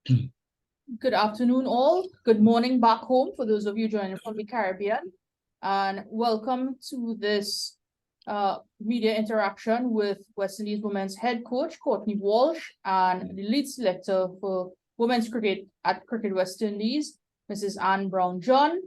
Good afternoon, all. Good morning back home for those of you joining from the Caribbean. And welcome to this media interaction with West Indies women's head coach, Courtney Walsh, and the lead selector for women's cricket at Cricket West Indies, Mrs. Browne John.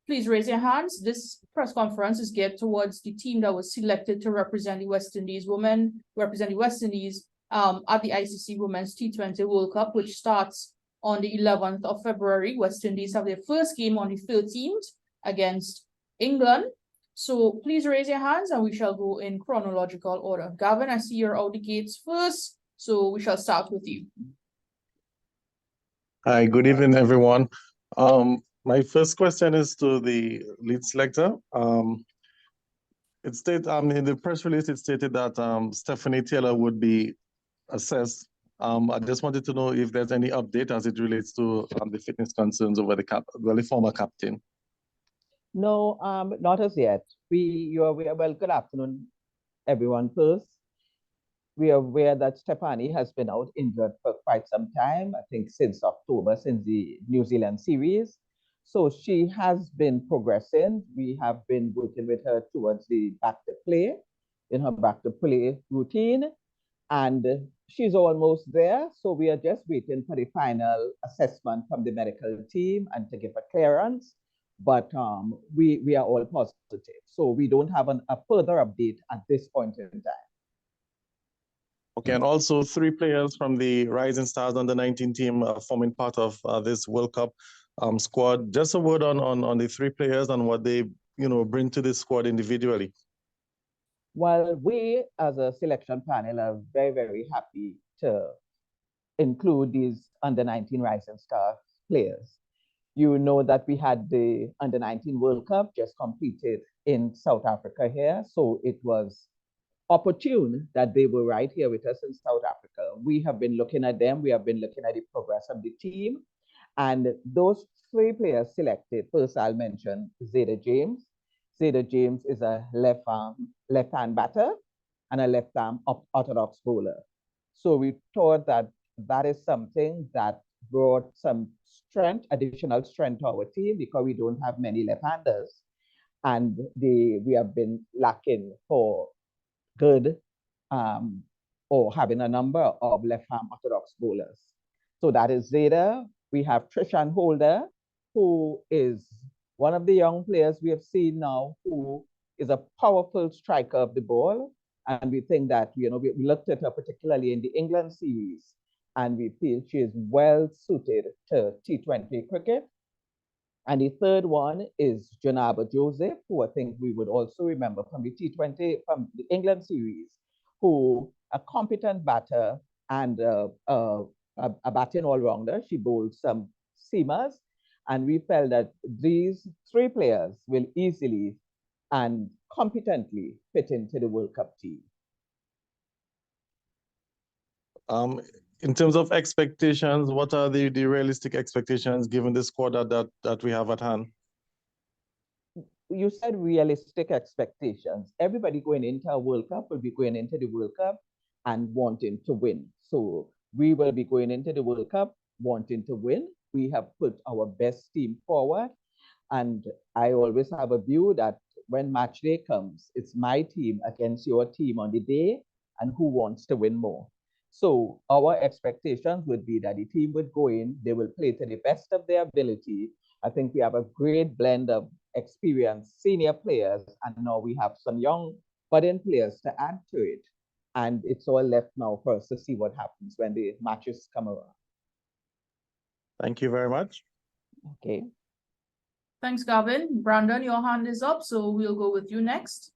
Please raise your hands. This press conference is geared towards the team that was selected to represent the West Indies women, at the ICC Women's T20 World Cup, which starts on the 11th of February. West Indies have their first game on the 13th against England. So please raise your hands and we shall go in chronological order. Gavin, I see you're out the gates first, so we shall start with you. Hi, good evening, everyone. My first question is to the lead selector. It stated in the press release, it stated that Stephanie Taylor would be assessed. I just wanted to know if there's any update as it relates to the fitness concerns over the former captain. No, not as yet. Well, good afternoon, everyone. First, we are aware that Stephanie has been out injured for quite some time, I think since October, since the New Zealand series. So she has been progressing. We have been working with her towards the back to play, in her back to play routine. And she's almost there. So we are just waiting for the final assessment from the medical team and to give a clearance. But we are all positive. So we don't have a further update at this point in time. Okay, and also 3 players from the Rising Stars under-19 team forming part of this World Cup squad. Just a word on the 3 players and what they bring to this squad individually. Well, we as a selection panel are very, very happy to include these under-19 Rising Star players. You know that we had the under-19 World Cup just completed in South Africa here. So it was opportune that they were right here with us in South Africa. We have been looking at them. We have been looking at the progress of the team. And those 3 players selected, first I'll mention Zeta James. Zeta James is a left-hand batter and a left-arm orthodox bowler. So we thought that that is something that brought some strength, additional strength to our team because we don't have many left-handers. And we have been lacking for good or having a number of left-arm orthodox bowlers. So that is Zeta. We have Trishan Holder, who is one of the young players we have seen now who is a powerful striker of the ball. And we think that, we looked at her particularly in the England series, and we feel she is well suited to T20 cricket. And the third one is Janaba Joseph, who I think we would also remember from the T20, from the England series, who a competent batter and a batting all-rounder. She bowls some seamers. And we felt that these 3 players will easily and competently fit into the World Cup team. In terms of expectations, what are the realistic expectations given the squad that we have at hand? You said realistic expectations. Everybody going into a World Cup will be going into the World Cup and wanting to win. So we will be going into the World Cup wanting to win. We have put our best team forward. And I always have a view that when match day comes, it's my team against your team on the day and who wants to win more. So our expectations would be that the team would go in, they will play to the best of their ability. I think we have a great blend of experienced senior players, and now we have some young budding players to add to it. And it's all left now for us to see what happens when the matches come around. Thank you very much. Okay. Thanks, Gavin. Brandon, your hand is up, so we'll go with you next.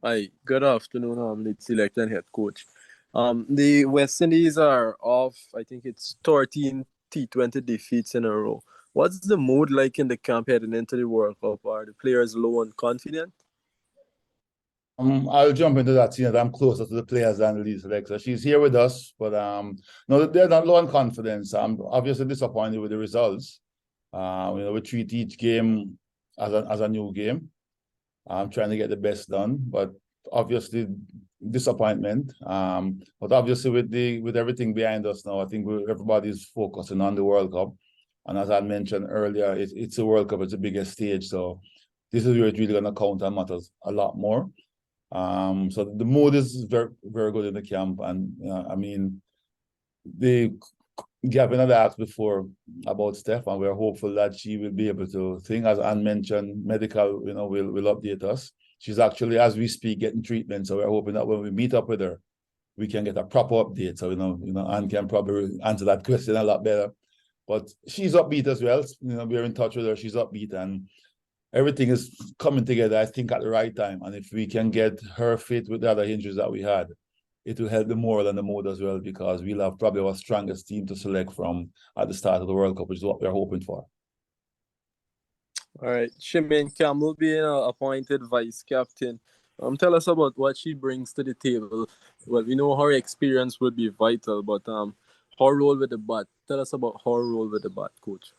Hi, good afternoon, lead selector and head coach. The West Indies are off, I think it's 13 T20 defeats in a row. What's the mood like in the camp heading into the World Cup? Are the players low and confident? I'll jump into that, seeing that I'm closer to the players than the lead selector. She's here with us, but no, they're not low on confidence. I'm obviously disappointed with the results. We treat each game as a new game. I'm trying to get the best done, but obviously, disappointment. But obviously with everything behind us now, I think everybody's focusing on the World Cup. And as I mentioned earlier, it's a World Cup, it's the biggest stage. So this is where it's really gonna count and matters a lot more. So the mood is very, very good in the camp. And I mean, Gavin had asked before about Steph, and we're hopeful that she will be able to think, as Anne mentioned, medical, will update us. She's actually, as we speak, getting treatment. So we're hoping that when we meet up with her, we can get a proper update. So, Anne can probably answer that question a lot better. But she's upbeat as well. We're in touch with her. She's upbeat, and everything is coming together, I think, at the right time. And if we can get her fit with the other injuries that we had, it will help the moral and the mood as well, because we'll have probably our strongest team to select from at the start of the World Cup, which is what we're hoping for. All right, Shemaine Campbell being appointed vice captain. Tell us about what she brings to the table. Well, we know her experience would be vital, but her role with the bat. Tell us about her role with the bat, coach.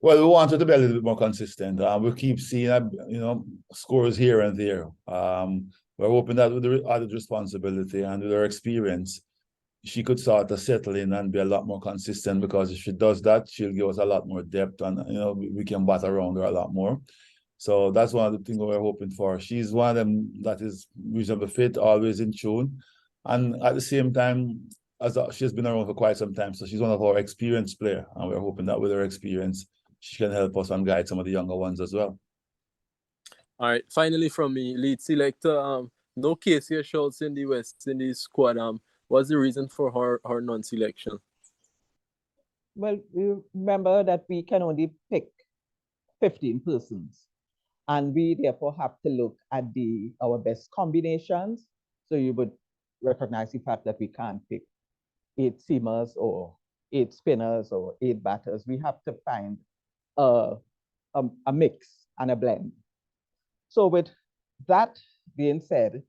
Well, we want her to be a little bit more consistent. We keep seeing, scores here and there. We're hoping that with the added responsibility and with her experience, she could start to settle in and be a lot more consistent, because if she does that, she'll give us a lot more depth, and we can bat around her a lot more. So that's one of the things we're hoping for. She's one of them that is reasonably fit, always in tune, and at the same time, she's been around for quite some time, so she's one of our experienced players, and we're hoping that with her experience, she can help us and guide some of the younger ones as well. All right, finally from me, lead selector. No Casey Schultz in the West Indies squad. What's the reason for her non-selection? Well, we remember that we can only pick 15 persons, and we therefore have to look at our best combinations. So you would recognize the fact that we can't pick 8 seamers or 8 spinners or 8 batters. We have to find a mix and a blend. So with that being said,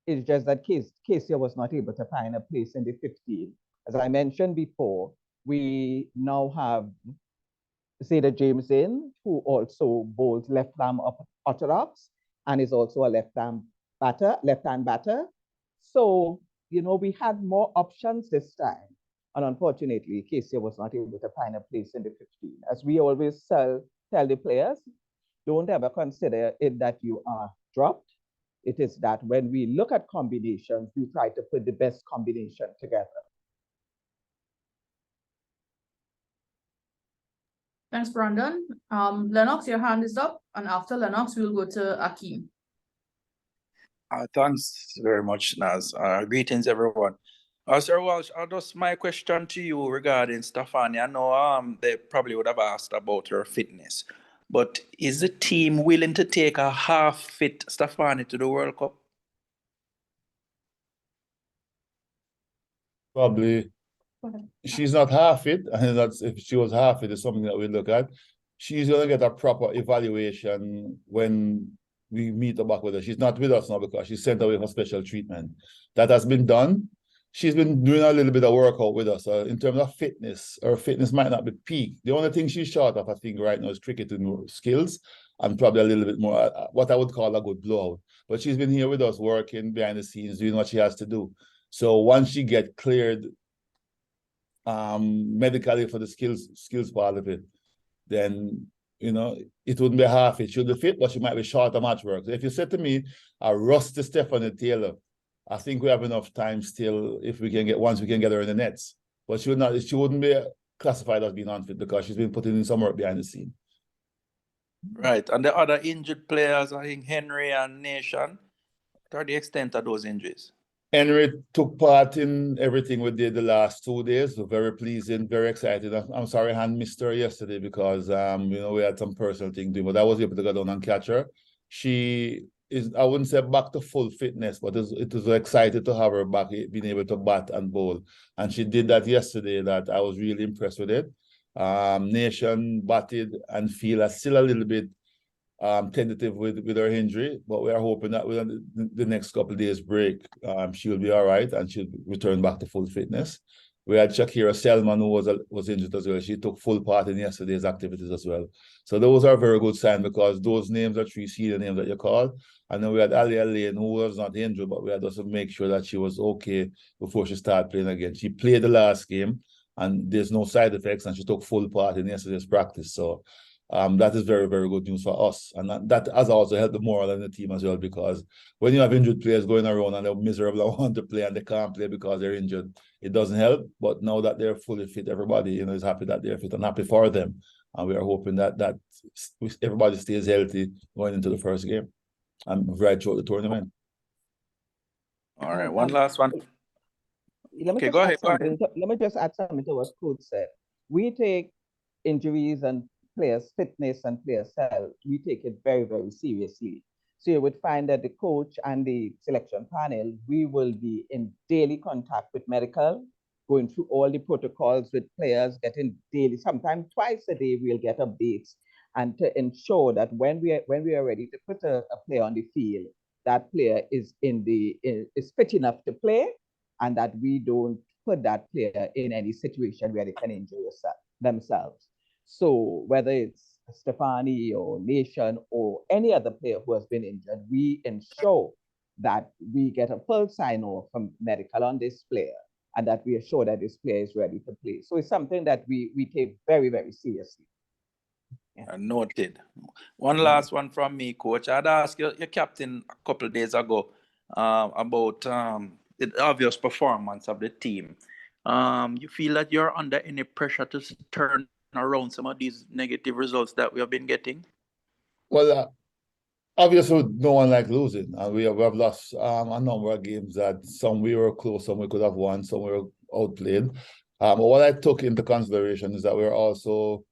it's just that Casey was not able to find a place in the 15. As I mentioned before, we now have Zeta James in, who also bowls left-arm orthodox and is also a left-hand batter. So, we had more options this time. And unfortunately, Casey was not able to find a place in the 15. As we always tell the players, don't ever consider it that you are dropped. It is that when we look at combinations, we try to put the best combination together. Thanks, Brandon. Lennox, your hand is up, and after Lennox, we'll go to Akeem. Thanks very much, Naz. Greetings, everyone. Sir Walsh, just my question to you regarding Stefania. I know they probably would have asked about her fitness, but is the team willing to take a half-fit Stefania to the World Cup? Probably. She's not half fit, and that's, if she was half fit, it's something that we look at. She's going to get a proper evaluation when we meet her back with her. She's not with us now because she's sent away for special treatment. That has been done. She's been doing a little bit of workout with us. In terms of fitness, her fitness might not be peak. The only thing she's short of, I think, right now is cricketing skills and probably a little bit more, what I would call a good blowout. But she's been here with us working behind the scenes, doing what she has to do. So once she gets cleared medically for the skills part of it, then it wouldn't be half. It should be fit, but she might be short of match work. So if you said to me, a rusty Stephanie Taylor, I think we have enough time still if we can once we can get her in the nets. But she wouldn't be classified as being unfit because she's been putting in some work behind the scene. Right. And the other injured players, I think Henry and Nation, what are the extent of those injuries? Henry took part in everything we did the last 2 days. So very pleasing, very excited. I'm sorry I missed her yesterday because we had some personal thing doing, but I was able to go down and catch her. She is, I wouldn't say back to full fitness, but it was excited to have her back, being able to bat and bowl. And she did that yesterday. That I was really impressed with it. Nation batted and feel still a little bit tentative with her injury, but we are hoping that within the next couple of days break, she will be all right and she'll return back to full fitness. We had Shakira Selman, who was injured as well. She took full part in yesterday's activities as well. So those are very good signs, because those names are three senior names that you called. And then we had Ali Lane, who was not injured, but we had to make sure that she was okay before she started playing again. She played the last game, and there's no side effects, and she took full part in yesterday's practice. So that is very, very good news for us. And that has also helped the morale in the team as well, because when you have injured players going around and they're miserable and want to play and they can't play because they're injured, it doesn't help. But now that they're fully fit, everybody, is happy that they're fit and happy for them. And we are hoping that everybody stays healthy going into the first game and right throughout the tournament. All right, one last one. Okay, go ahead. Let me just add something to what Coach said. We take injuries and players' fitness and players' health, we take it very, very seriously. So you would find that the coach and the selection panel, we will be in daily contact with medical, going through all the protocols with players, getting daily, sometimes twice a day, we'll get updates, and to ensure that when we are ready to put a player on the field, that player is is fit enough to play, and that we don't put that player in any situation where they can injure themselves. So whether it's Stefani or Nation or any other player who has been injured, we ensure that we get a full sign-off from medical on this player, and that we are sure that this player is ready to play. So it's something that we take very, very seriously. Yeah. Noted. One last one from me, Coach. I'd asked your captain a couple of days ago about the obvious performance of the team. You feel that you're under any pressure to turn around some of these negative results that we have been getting? Well, obviously, no one likes losing, and we have lost a number of games that some we were close, some we could have won, some we were outplayed. But what I took into consideration is that we're also,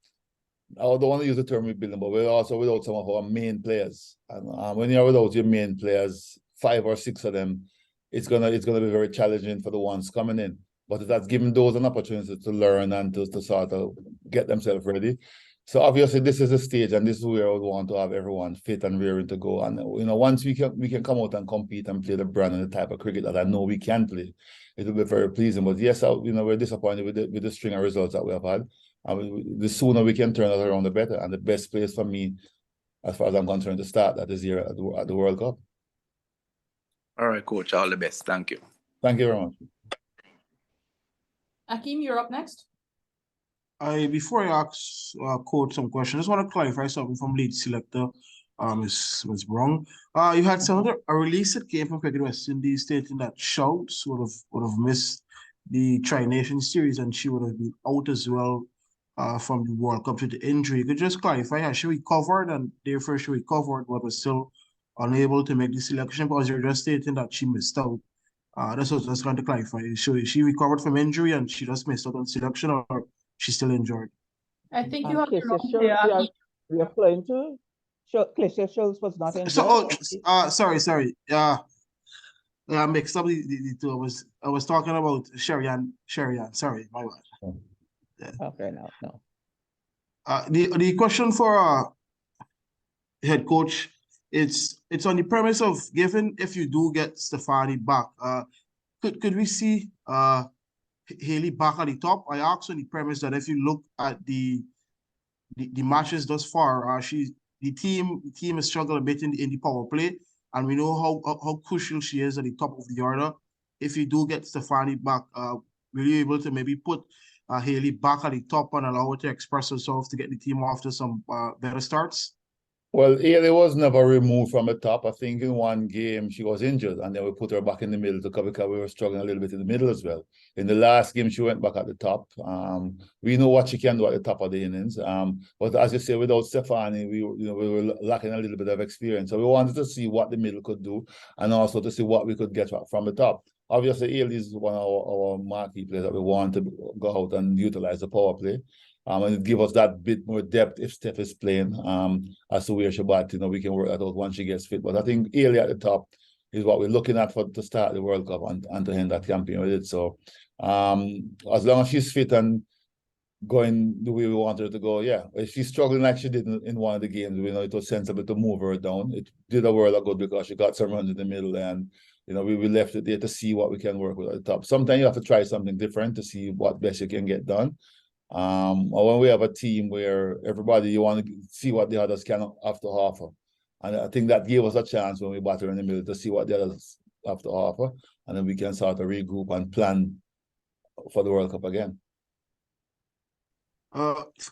I don't want to use the term rebuilding, but we're also without some of our main players. And when you're without your main players, 5 or 6 of them, it's gonna be very challenging for the ones coming in. But that's giving those an opportunity to learn and to sort of get themselves ready. So obviously this is a stage, and this is where we want to have everyone fit and rearing to go. And once we can come out and compete and play the brand and the type of cricket that I know we can play, it will be very pleasing. But yes, we're disappointed with the string of results that we have had. And the sooner we can turn it around, the better. And the best place for me, as far as I'm concerned, to start that is here at the World Cup. All right, Coach. All the best. Thank you. Thank you very much. Akeem, you're up next. Before I ask Coach some questions, I just want to clarify something from lead selector, Ms. Browne. You had a release that came from Cricket West Indies stating that Shouts would have missed the Tri-Nation series, and she would have been out as well from the World Cup due to injury. Could you just clarify, has she recovered, and therefore she recovered but was still unable to make the selection, because you're just stating that she missed out? That's what I was trying to clarify. So she recovered from injury and she just missed out on selection, or she's still injured? I think you have the wrong Clayton player, Schultz, Akeem. we are playing to Clayton Schultz was not injured. Sorry. I mixed up the two. I was talking about Sherian. Sorry, my bad. Yeah. Okay, no. The question for head coach, it's on the premise of, given if you do get Stefani back, could we see Haley back at the top? I asked on the premise that if you look at the matches thus far, the team has struggled a bit in the power play, and we know how crucial she is at the top of the order. If you do get Stefani back, will you be able to maybe put Haley back at the top and allow her to express herself to get the team off to some better starts? Well, Haley was never removed from the top. I think in one game she was injured, and then we put her back in the middle because we were struggling a little bit in the middle as well. In the last game, she went back at the top. We know what she can do at the top of the innings. But as you say, without Stefani, we were lacking a little bit of experience. So we wanted to see what the middle could do, and also to see what we could get from the top. Obviously, Haley is one of our marquee players that we want to go out and utilize the power play. And it give us that bit more depth if Steph is playing as to where she bat. We can work that out once she gets fit. But I think Haley at the top is what we're looking at to start the World Cup and to end that campaign with it. So as long as she's fit and going the way we want her to go, yeah. If she's struggling like she did in one of the games, we know it was sensible to move her down. It did a world of good because she got some runs in the middle, and we left it there to see what we can work with at the top. Sometimes you have to try something different to see what best you can get done. Or when we have a team where everybody, you want to see what the others can have to offer. And I think that gave us a chance when we battled in the middle to see what the others have to offer. And then we can sort of regroup and plan for the World Cup again.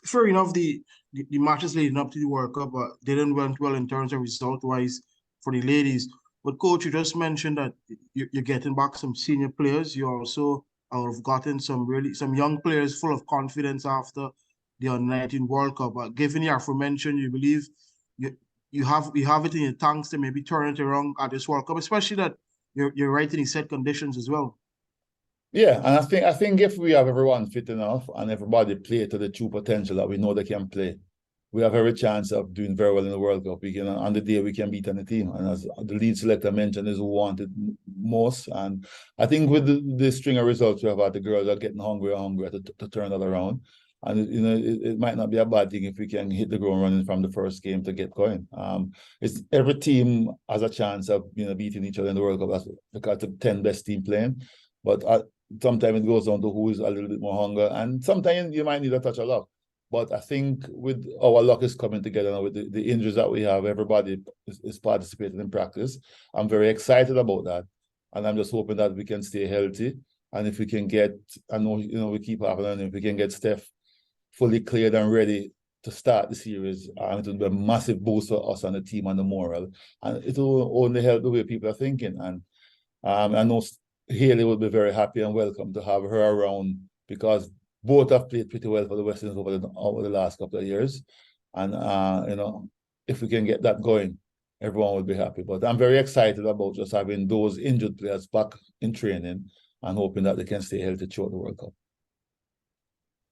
Fair enough, the matches leading up to the World Cup didn't went well in terms of result-wise for the ladies. But coach, you just mentioned that you're getting back some senior players. You also have gotten some young players full of confidence after the Under-19 World Cup. Given the aforementioned, you believe you have it in your tanks to maybe turn it around at this World Cup, especially that you're right in the set conditions as well. Yeah, and I think if we have everyone fit enough and everybody play to the true potential that we know they can play, we have every chance of doing very well in the World Cup. We can, on the day we can beat any team. And as the lead selector mentioned, is who wanted most. And I think with the string of results we have had, the girls are getting hungrier and hungrier to turn that around. And it might not be a bad thing if we can hit the ground running from the first game to get going. It's every team has a chance of beating each other in the World Cup. That's because the 10 best team playing. But sometimes it goes down to who is a little bit more hunger, and sometimes you might need a touch of luck. But I think with our luck is coming together now with the injuries that we have, everybody is participating in practice. I'm very excited about that, and I'm just hoping that we can stay healthy. And if we can get, I know we keep happening. If we can get Steph fully cleared and ready to start the series, it will be a massive boost for us and the team and the morale, and it will only help the way people are thinking. And I know Haley will be very happy and welcome to have her around, because both have played pretty well for the West Indies over the last couple of years. And, if we can get that going, everyone will be happy. But I'm very excited about just having those injured players back in training and hoping that they can stay healthy throughout the World Cup.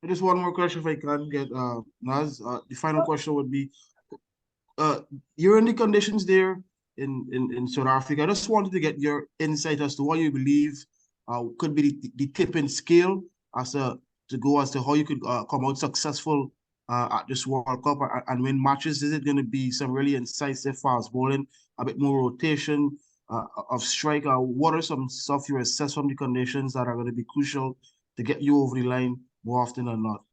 Just one more question if I can get, Naz. The final question would be, you're in the conditions there in South Africa. I just wanted to get your insight as to what you believe could be the tipping scale as to how you could come out successful at this World Cup and win matches. Is it going to be some really incisive fast bowling, a bit more rotation of strike? What are some stuff you assess from the conditions that are going to be crucial to get you over the line more often than not?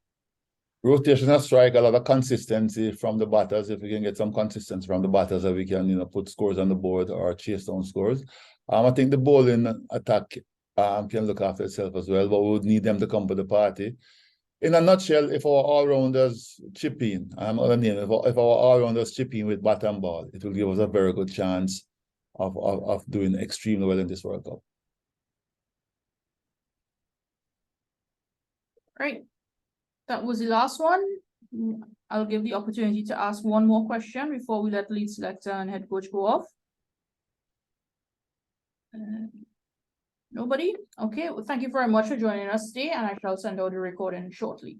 Rotation of strike, a lot of consistency from the batters. If we can get some consistency from the batters, that we can put scores on the board or chase down scores. I think the bowling attack can look after itself as well, but we would need them to come to the party. In a nutshell, if our all-rounders chip in, if our all-rounders chip in with bat and ball, it will give us a very good chance of doing extremely well in this World Cup. Great. That was the last one. I'll give the opportunity to ask one more question before we let lead selector and head coach go off. Nobody? Okay, well, thank you very much for joining us today, and I shall send out the recording shortly.